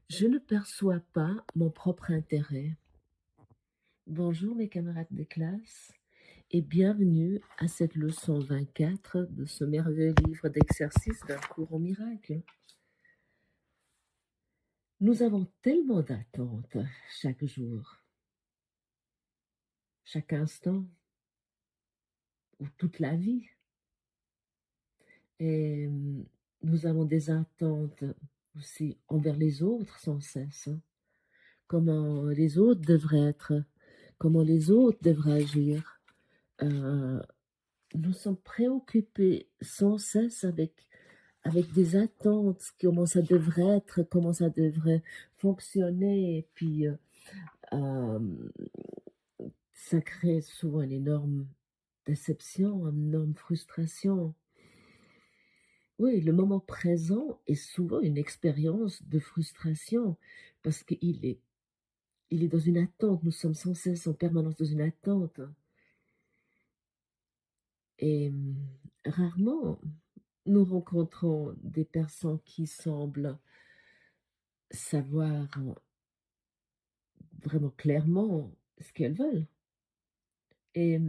Je ne perçois pas mon propre intérêt. Bonjour mes camarades de classe et bienvenue à cette leçon 24 de ce merveilleux livre d'exercices d'un cours au miracle. Nous avons tellement d'attentes chaque jour, chaque instant ou toute la vie. Et nous avons des attentes aussi envers les autres sans cesse. Comment les autres devraient être, comment les autres devraient agir. Euh, Nous sommes préoccupés sans cesse avec des attentes, comment ça devrait être, comment ça devrait fonctionner. Et puis, ça crée souvent une énorme déception, une énorme frustration. Oui, le moment présent est souvent une expérience de frustration parce il est dans une attente. Nous sommes sans cesse en permanence dans une attente. Et rarement, nous rencontrons des personnes qui semblent savoir vraiment clairement ce qu'elles veulent. Et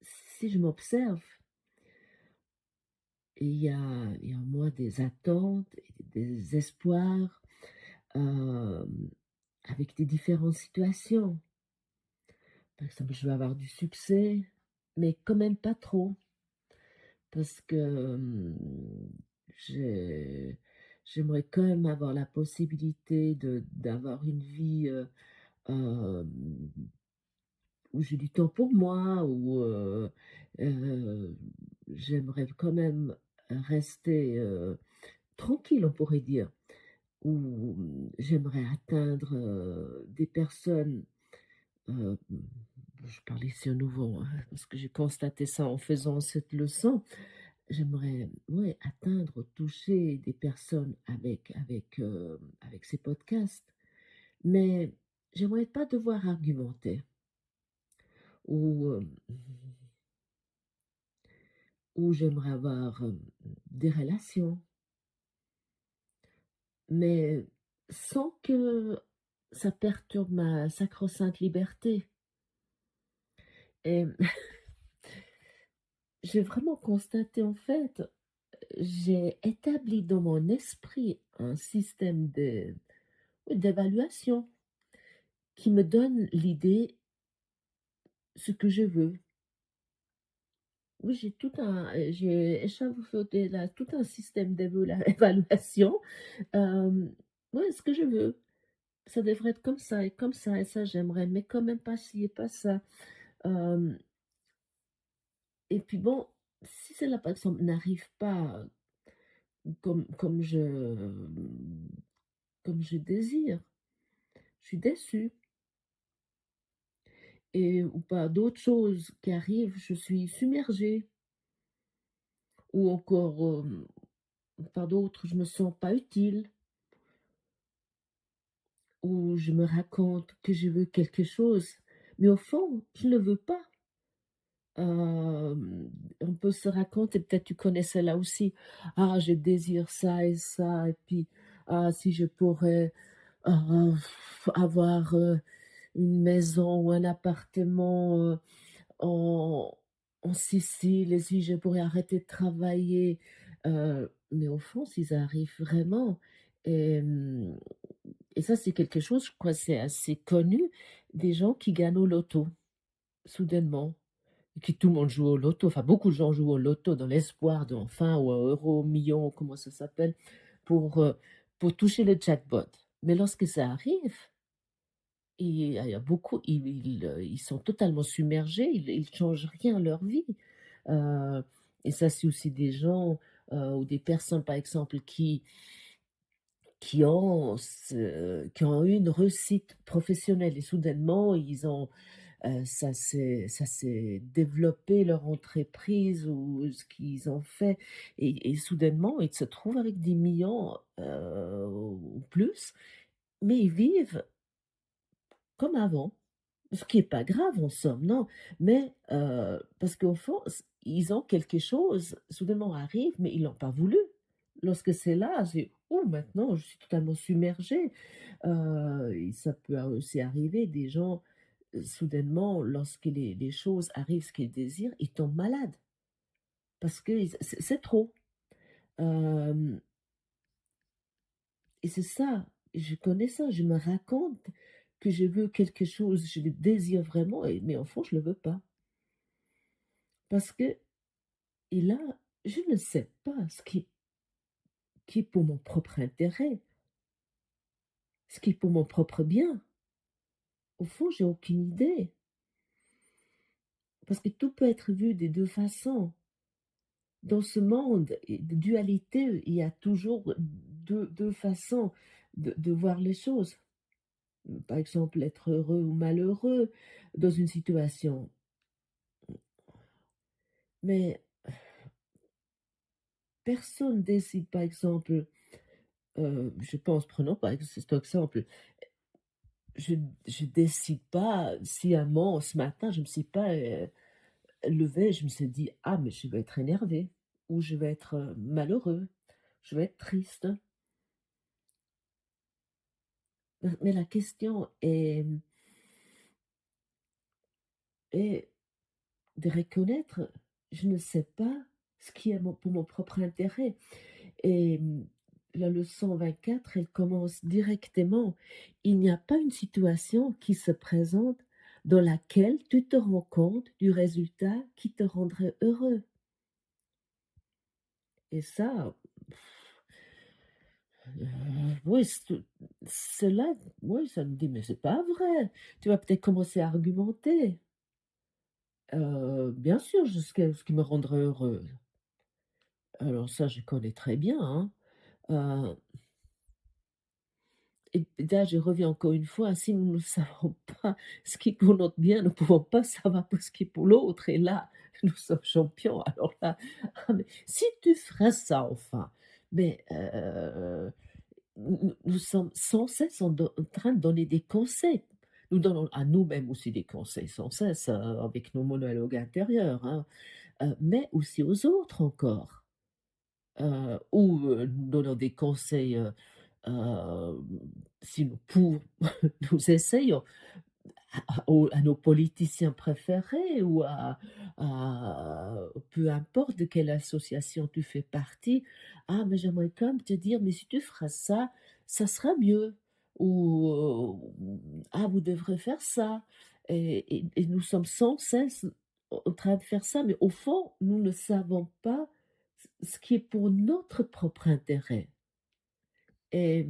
si je m'observe, il y a en moi des attentes et des espoirs, avec des différentes situations. Par exemple, je veux avoir du succès, mais quand même pas trop, parce que, j'ai j'aimerais quand même avoir la possibilité d'avoir une vie, hem où j'ai du temps pour moi, où, j'aimerais quand même rester, tranquille, on pourrait dire. Où j'aimerais atteindre, des personnes, heu, je parle ici à nouveau, hein, parce que j'ai constaté ça en faisant cette leçon. J'aimerais, ouais, atteindre, toucher des personnes avec ces podcasts, mais j'aimerais pas devoir argumenter ou, où j'aimerais avoir, des relations, mais sans que ça perturbe ma sacro-sainte liberté. Et j'ai vraiment constaté, en fait, j'ai établi dans mon esprit un système oui, d'évaluation qui me donne l'idée ce que je veux. Oui, j'ai échafaudé là tout un système évaluation, ouais, ce que je veux. Ça devrait être comme ça et ça j'aimerais, mais quand même pas ci et pas ça. Hem et puis bon, si cela, par exemple, n'arrive pas comme je désire, je suis déçue et ou pas d'autres choses qui arrivent, je suis submergée ou encore, par d'autres, je me sens pas utile ou je me raconte que je veux quelque chose, mais au fond, je ne le veux pas. On peut se raconter, peut-être tu connais celle-là aussi: «Ah, je désire ça et ça et puis, ah, si je pourrais, ah, avoir, une maison ou un appartement, en Sicile et si je pourrais arrêter de travailler», mais au fond, s'ils arrivent vraiment et et ça, c'est quelque chose, je crois, c'est assez connu, des gens qui gagnent au loto, soudainement. Et que tout le monde joue au loto, enfin beaucoup de gens jouent au loto dans l'espoir d'enfin ou un euro million, comment ça s'appelle, pour, heu, pour toucher le jackpot. Mais lorsque ça arrive, il y a beaucoup, ils sont totalement submergés, ils changent rien à leur vie. Heu et ça, c'est aussi des gens, ou des personnes, par exemple, qui ont eu une réussite professionnelle et soudainement ils ont ça s'est développé leur entreprise ou ce qu'ils ont fait et soudainement, ils se trouvent avec des millions, ou plus, mais ils vivent comme avant. Ce qui est pas grave en somme, non, mais parce qu'au fond, ils ont quelque chose, soudainement arrive, mais ils l'ont pas voulu. Lorsque c'est là, c'est: Oh maintenant, je suis totalement submergée. Et ça peut aussi arriver des gens, soudainement, lorsque les choses arrivent, ce qu'ils désirent, ils tombent malades parce que ils c'est trop. Hem Et c'est ça, je connais ça, je me raconte que je veux quelque chose, je le désire vraiment et mais au fond, je le veux pas. Parce que et là, je ne sais pas ce qui est pour mon propre intérêt, ce qui est pour mon propre bien. Au fond, j'ai aucune idée. Parce que tout peut être vu des 2 façons. Dans ce monde et de dualité, il y a toujours deux façons de voir les choses. Par exemple, être heureux ou malheureux dans une situation. Mais personne décide, par exemple, je pense, prenons par ex cet exemple, je je décide pas sciemment ce matin, je me suis pas, levée, je me suis dit: «Ah mais je vais être énervé ou je vais être, malheureux, je vais être triste». Mais la question est de reconnaître, je ne sais pas ce qui est pour mon propre intérêt. Et la leçon 24, elle commence directement. Il n'y a pas une situation qui se présente dans laquelle tu te rends compte du résultat qui te rendrait heureux. Et ça, oui, cela, oui, ça me dit, mais c'est pas vrai. Tu vas peut-être commencer à argumenter. Bien sûr, ce qui me rendrait heureuse. Alors ça, je connais très bien, hein. Euh, Et là, je reviens encore une fois, si nous ne savons pas ce qui est pour notre bien, nous ne pouvons pas savoir pour ce qui est pour l'autre. Et là, nous sommes champions. Alors là, ah mais si tu ferais ça enfin, mais nous sommes sans cesse en train de donner des conseils. Nous donnons à nous-mêmes aussi des conseils sans cesse, avec nos monologues intérieurs, hein, mais aussi aux autres encore. Ou nous donnons des conseils, Hem, si nous nous essayons à nos politiciens préférés ou à peu importe de quelle association tu fais partie: «Ah mais j'aimerais quand même te dire, mais si tu feras ça, ça sera mieux» ou «Ah vous devrez faire ça» et nous sommes sans cesse en train de faire ça, mais au fond, nous ne savons pas ce qui est pour notre propre intérêt et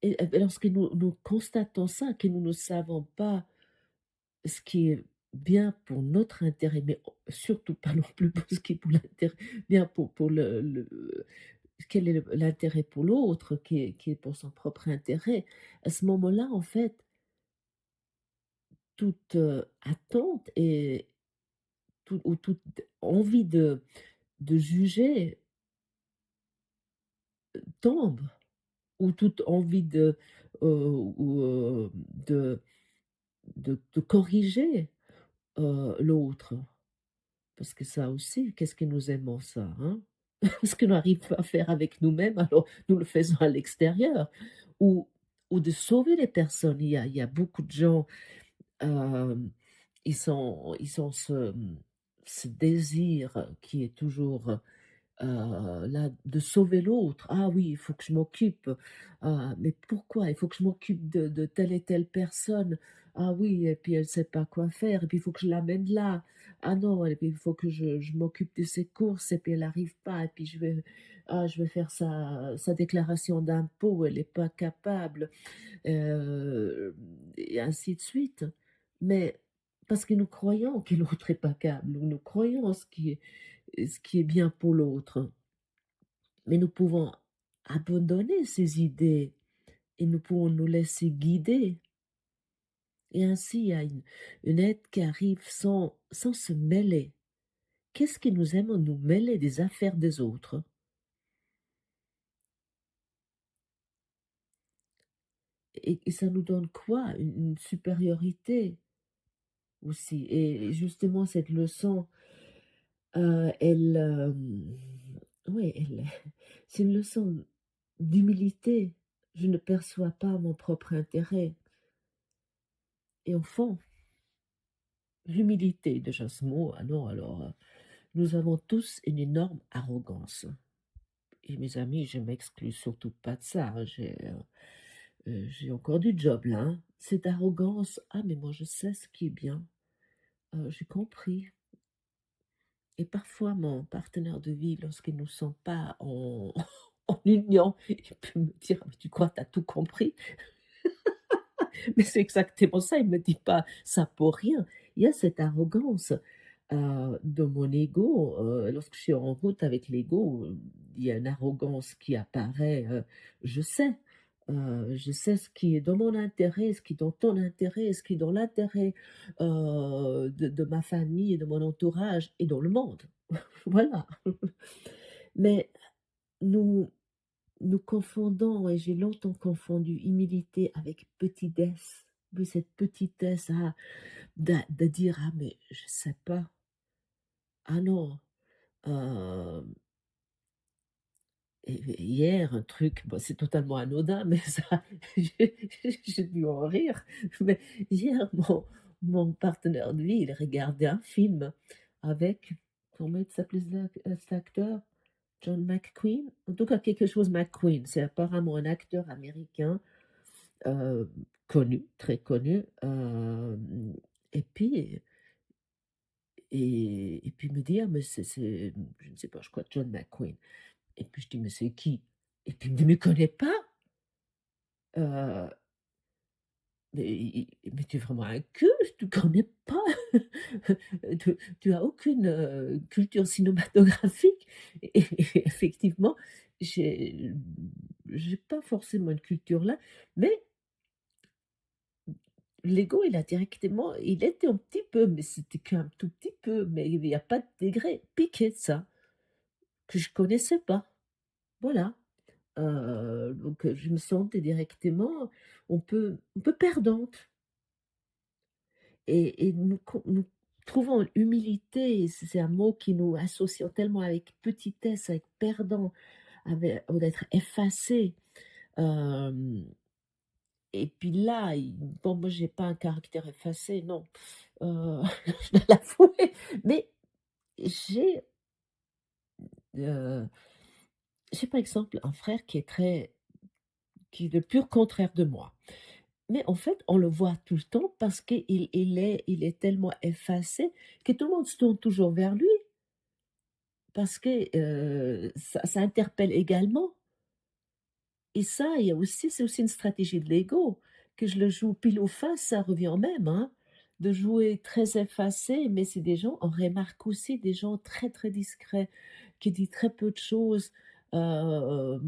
et lorsque nous constatons ça, que nous ne savons pas ce qui est bien pour notre intérêt, mais surtout pas non plus pour ce qui est pour l'intérêt bien pour le quel est l'intérêt pour l'autre, qui est pour son propre intérêt. À ce moment-là, en fait, toute, attente et toute envie de juger tombe ou toute envie ou, de corriger, l'autre. Parce que ça aussi, qu'est-ce que nous aimons ça, hein? Ce que nous n'arrivons pas à faire avec nous-mêmes, alors nous le faisons à l'extérieur. Ou ou de sauver les personnes. Il y a beaucoup de gens, hem, ils ont ce désir qui est toujours là, de sauver l'autre. «Ah oui, il faut que je m'occupe. Ah, mais pourquoi? Il faut que je m'occupe de telle et telle personne. Ah oui, et puis elle sait pas quoi faire, et puis il faut que je l'amène là. Ah non, et puis il faut que je m'occupe de ses courses, et puis elle arrive pas, et puis je vais faire sa déclaration d'impôt, elle est pas capable», et ainsi de suite. Mais parce que nous croyons que l'autre est pas capable, ou nous croyons en ce qui est bien pour l'autre. Mais nous pouvons abandonner ces idées et nous pouvons nous laisser guider. Et ainsi, il y a une aide qui arrive sans se mêler. Qu'est-ce que nous aimons nous mêler des affaires des autres? Et ça nous donne quoi? Une supériorité aussi. Et justement, cette leçon elle, ouais, elle c'est une leçon d'humilité. Je ne perçois pas mon propre intérêt et au fond, l'humilité, déjà ce mot, ah non, alors, nous avons tous une énorme arrogance et mes amis, je m'exclus surtout pas de ça, hein, j'ai encore du job là, hein. Cette arrogance: «Ah mais moi je sais ce qui est bien, j'ai compris». Et parfois, mon partenaire de vie, lorsqu'il ne nous sent pas en en union, il peut me dire: «Mais tu crois tu as tout compris?» Mais c'est exactement ça, il me dit pas ça pour rien. Il y a cette arrogance, de mon ego, lorsque je suis en route avec l'ego, il y a une arrogance qui apparaît, je sais ce qui est dans mon intérêt, ce qui est dans ton intérêt, ce qui est dans l'intérêt, de ma famille et de mon entourage et dans le monde. Voilà. Mais nous nous confondons et j'ai longtemps confondu humilité avec petitesse. Oui, cette petitesse, de dire: «Ah mais je sais pas. Ah non». Hem et hier, un truc, bon, c'est totalement anodin, mais ça, j'ai dû en rire. Mais hier, mon partenaire de vie, il regardait un film avec, comment il s'appelait cet acteur? John McQueen? En tout cas, quelque chose McQueen. C'est apparemment un acteur américain, heu, connu, très connu, et puis puis il me dit: «Ah mais c'est je ne sais pas, je crois John McQueen». Et puis je dis: «Mais c'est qui?» Et puis il me dit: «Mais connais pas?» Heu, mais tu es vraiment un culte, tu connais pas? Tu as aucune, culture cinématographique? Et effectivement, j'ai j'ai pas forcément une culture là, mais l'ego, il était un petit peu, mais c'était qu'un tout petit peu, mais il y a pas de degré, piqué de ça, que je connaissais pas. Voilà. Donc je me sentais directement on peut perdante et nous trouvons humilité, c'est un mot qui nous associe tellement avec petitesse, avec perdant, avec d'être effacé, hem et puis là, bon moi j'ai pas un caractère effacé, non, je dois l'avouer, mais j'ai, heu, j'ai par exemple un frère qui est le pur contraire de moi. Mais en fait, on le voit tout le temps parce qu'il est tellement effacé que tout le monde se tourne toujours vers lui parce que, ça interpelle également et ça, il y a aussi c'est aussi une stratégie de l'ego, que je le joue pile ou face, ça revient au même, hein. De jouer très effacé, mais c'est des gens on remarque aussi des gens très, très discrets, qui disent très peu de choses. Un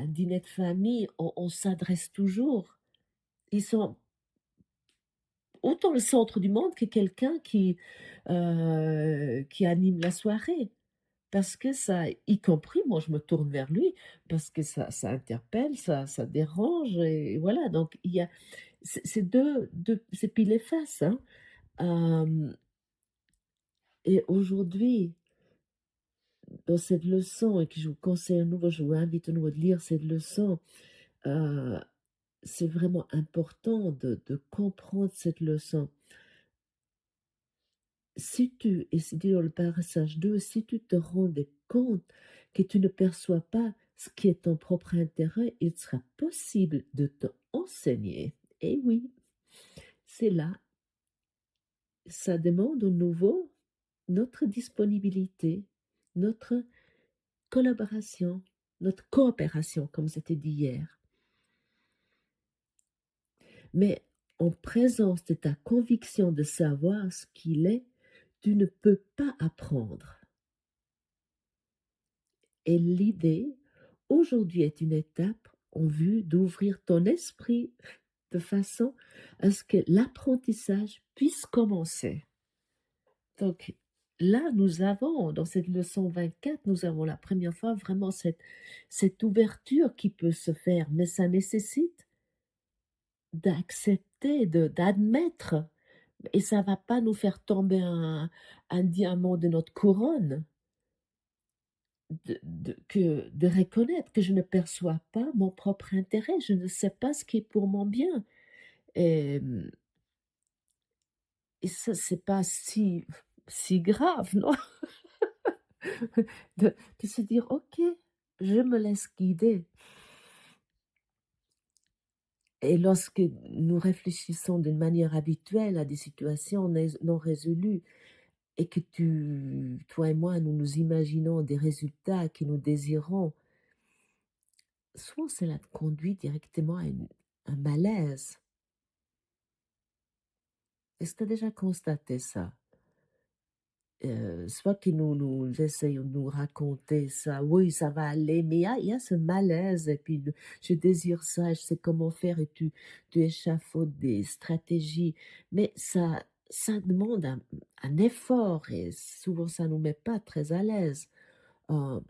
dîner de famille, on s'adresse toujours. Ils sont autant le centre du monde que quelqu'un qui anime la soirée. Parce que ça y compris moi je me tourne vers lui, parce que ça interpelle, ça dérange et voilà donc il y a c'est 2 c'est pile et face, hein. Hem et aujourd'hui, dans cette leçon et que je vous conseille à nouveau, je vous invite à nouveau de lire cette leçon, heu, c'est vraiment important de comprendre cette leçon. Si tu et c'est dit dans le passage 2, si tu te rendais compte que tu ne perçois pas ce qui est ton propre intérêt, il sera possible de te enseigner. Et oui, c'est là, ça demande au nouveau notre disponibilité, notre collaboration, notre coopération, comme c'était dit hier. Mais en présence de ta conviction de savoir ce qu'il est, tu ne peux pas apprendre. Et l'idée, aujourd'hui, est une étape en vue d'ouvrir ton esprit de façon à ce que l'apprentissage puisse commencer. Donc là, nous avons, dans cette leçon 24, nous avons la première fois vraiment cette ouverture qui peut se faire, mais ça nécessite d'accepter, d'admettre. et ça va pas nous faire tomber un diamant de notre couronne de reconnaître que je ne perçois pas mon propre intérêt, je ne sais pas ce qui est pour mon bien. Et et ça, c'est pas si grave, non? De se dire: «OK, je me laisse guider». Et lorsque nous réfléchissons d'une manière habituelle à des situations non résolues et que toi et moi, nous nous imaginons des résultats que nous désirons, soit cela conduit directement à un malaise. Est-ce que tu as déjà constaté ça? Soit que nous essayons de nous raconter ça: «Oui, ça va aller», mais il y a ce malaise et puis le «Je désire ça, je sais comment faire» et tu échafaudes des stratégies, mais ça demande un effort et souvent ça nous met pas très à l'aise. Heu,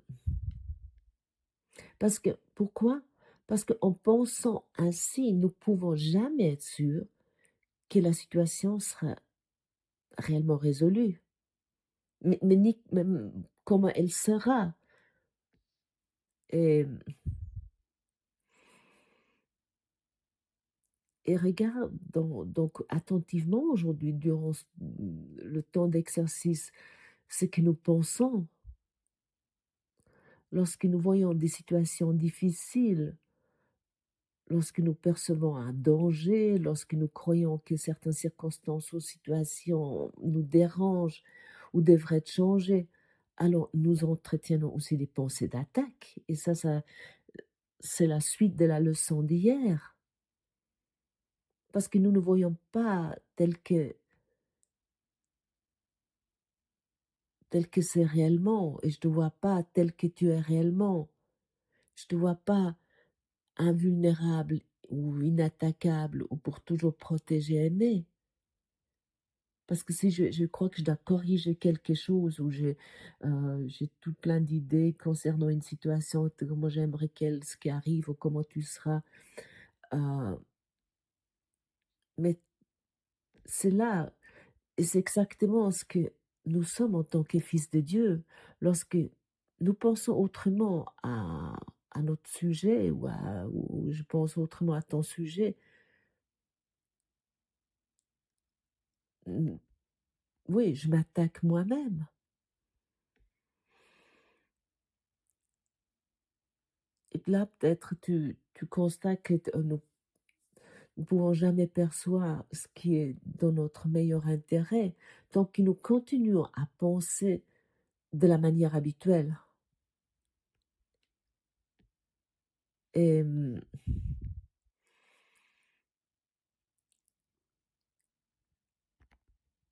Parce que pourquoi? Parce qu'en pensant ainsi, nous pouvons jamais être sûrs que la situation sera réellement résolue, mais ni même comment elle sera. Et et regarde donc attentivement aujourd'hui durant le temps d'exercice, ce que nous pensons. Lorsque nous voyons des situations difficiles, lorsque nous percevons un danger, lorsque nous croyons que certaines circonstances ou situations nous dérangent ou devraient changer, alors nous entretenons aussi des pensées d'attaque et ça c'est la suite de la leçon d'hier. Parce que nous ne voyons pas tel que c'est réellement et je te vois pas tel que tu es réellement. Je te vois pas invulnérable ou inattaquable ou pour toujours protéger, aimer. Parce que si je crois que je dois corriger quelque chose ou j'ai tout plein d'idées concernant une situation, de comment j'aimerais qu'elle ce qui arrive ou comment tu seras, heu, mais c'est là et c'est exactement ce que nous sommes en tant que fils de Dieu. Lorsque nous pensons autrement à notre sujet ou je pense autrement à ton sujet, mmh, oui, je m'attaque moi-même et là, peut-être tu constates que nous ne pouvons jamais percevoir ce qui est dans notre meilleur intérêt tant que nous continuons à penser de la manière habituelle et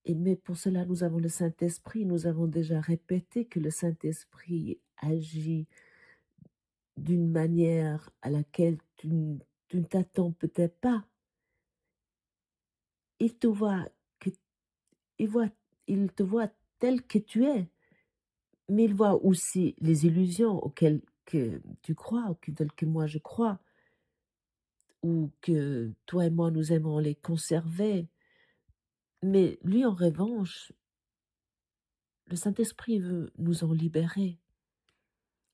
mais pour cela, nous avons le Saint-Esprit. Nous avons déjà répété que le Saint-Esprit agit d'une manière à laquelle tu ne t'attends peut-être pas. Il te voit que il voit il te voit tel que tu es, mais il voit aussi les illusions auxquelles que tu crois ou que telles que moi je crois ou que toi et moi nous aimons les conserver. Mais lui, en revanche, le Saint-Esprit veut nous en libérer.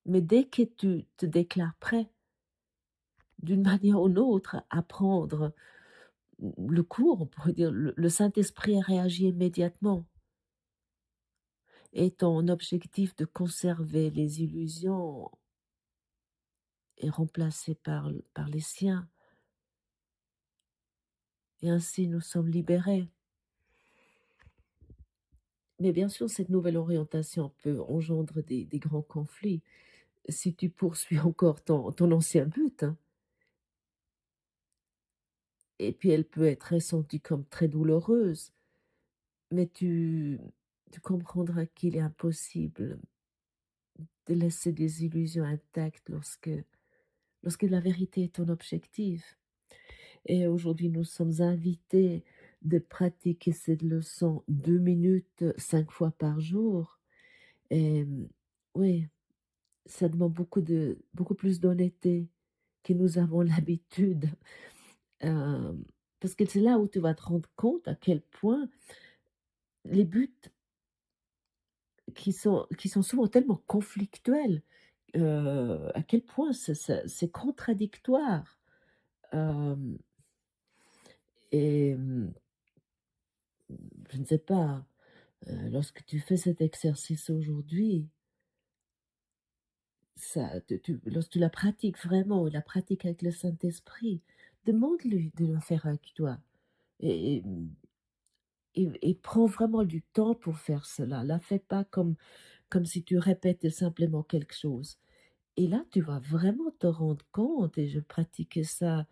Mais dès que tu te déclares prêt, d'une manière ou d'une autre, à prendre le cours, on pourrait dire, le Saint-Esprit réagit immédiatement et ton objectif de conserver les illusions est remplacé par les siens et ainsi nous sommes libérés. Mais bien sûr, cette nouvelle orientation peut engendrer des grands conflits si tu poursuis encore ton ancien but, hein. Et puis elle peut être ressentie comme très douloureuse, mais tu comprendras qu'il est impossible de laisser des illusions intactes lorsque la vérité est ton objectif. Et aujourd'hui, nous sommes invités de pratiquer cette leçon 2 minutes, 5 fois par jour. Et oui, ça demande beaucoup plus d'honnêteté que nous avons l'habitude. parce que c'est là où tu vas te rendre compte à quel point les buts qui sont souvent tellement conflictuels, à quel point c'est contradictoire. Hem et je ne sais pas, lorsque tu fais cet exercice aujourd'hui, ça lorsque tu la pratiques vraiment, la pratiques avec le Saint-Esprit, demande-lui de le faire avec toi et et prends vraiment du temps pour faire cela. La fais pas comme si tu répètes simplement quelque chose. Et là, tu vas vraiment te rendre compte et je pratiquais ça,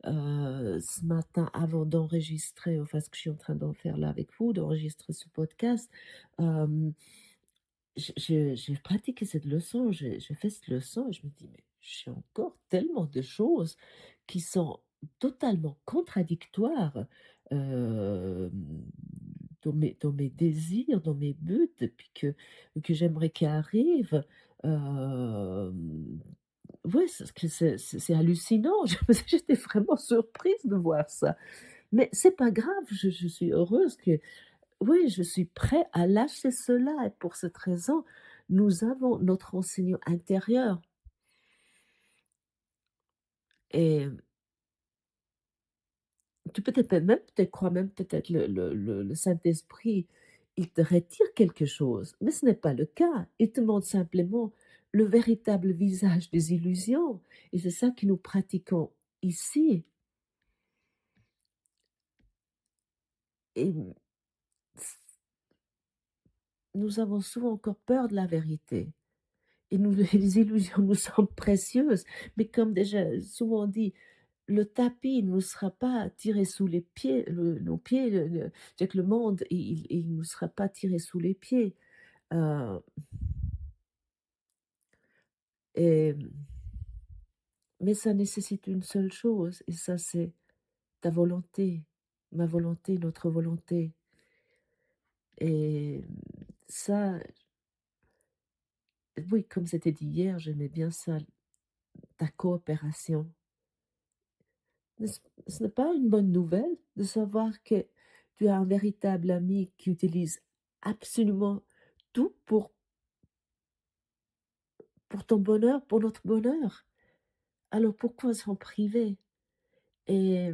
ce matin avant d'enregistrer, enfin, ce que je suis en train d'en faire là avec vous, d'enregistrer ce podcast. Hem, j'ai pratiqué cette leçon, j'ai fait cette leçon et je me dis: «Mais j'ai encore tellement de choses qui sont totalement contradictoires, hem, dans mes désirs, dans mes buts et puis que j'aimerais qu'ils arrivent». Hem, ouais, c'est hallucinant. J'étais vraiment surprise de voir ça. Mais c'est pas grave, je suis heureuse que oui, je suis prêt à lâcher cela et pour cette raison, nous avons notre enseignant intérieur et tu peut-être même peut-être crois même peut-être le Saint-Esprit, il te retire quelque chose, mais ce n'est pas le cas. Il te montre simplement le véritable visage des illusions et c'est ça que nous pratiquons ici et nous avons souvent encore peur de la vérité. Et nous les illusions nous semblent précieuses, mais comme déjà souvent dit, le tapis ne nous sera pas tiré sous les pieds, nos pieds, c'est-à-dire que le monde, il nous sera pas tiré sous les pieds, heu et mais ça nécessite une seule chose et ça c'est ta volonté, ma volonté, notre volonté et ça, oui, comme c'était dit hier, j'aimais bien ça, ta coopération. Ce n'est pas une bonne nouvelle de savoir que tu as un véritable ami qui utilise absolument tout pour ton bonheur, pour notre bonheur? Alors pourquoi s'en priver? Et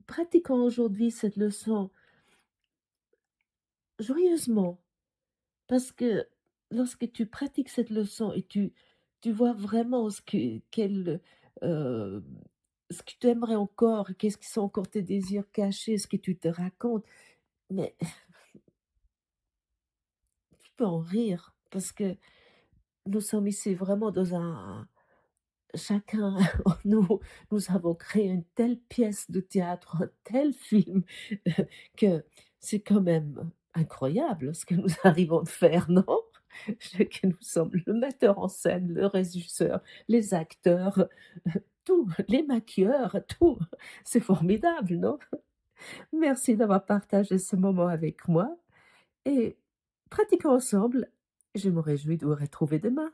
pratiquons aujourd'hui cette leçon joyeusement, parce que lorsque tu pratiques cette leçon et tu vois vraiment heu, ce que tu aimerais encore, qu'est-ce qui sont encore tes désirs cachés, ce que tu te racontes, mais tu peux en rire parce que nous sommes ici vraiment dans un chacun nous nous avons créé une telle pièce de théâtre, un tel film, que c'est quand même incroyable ce que nous arrivons de faire, non? Que nous sommes le metteur en scène, le régisseur, les acteurs, tout, les maquilleurs, tout. C'est formidable, non? Merci d'avoir partagé ce moment avec moi et pratiquons ensemble. Je me réjouis de vous retrouver demain.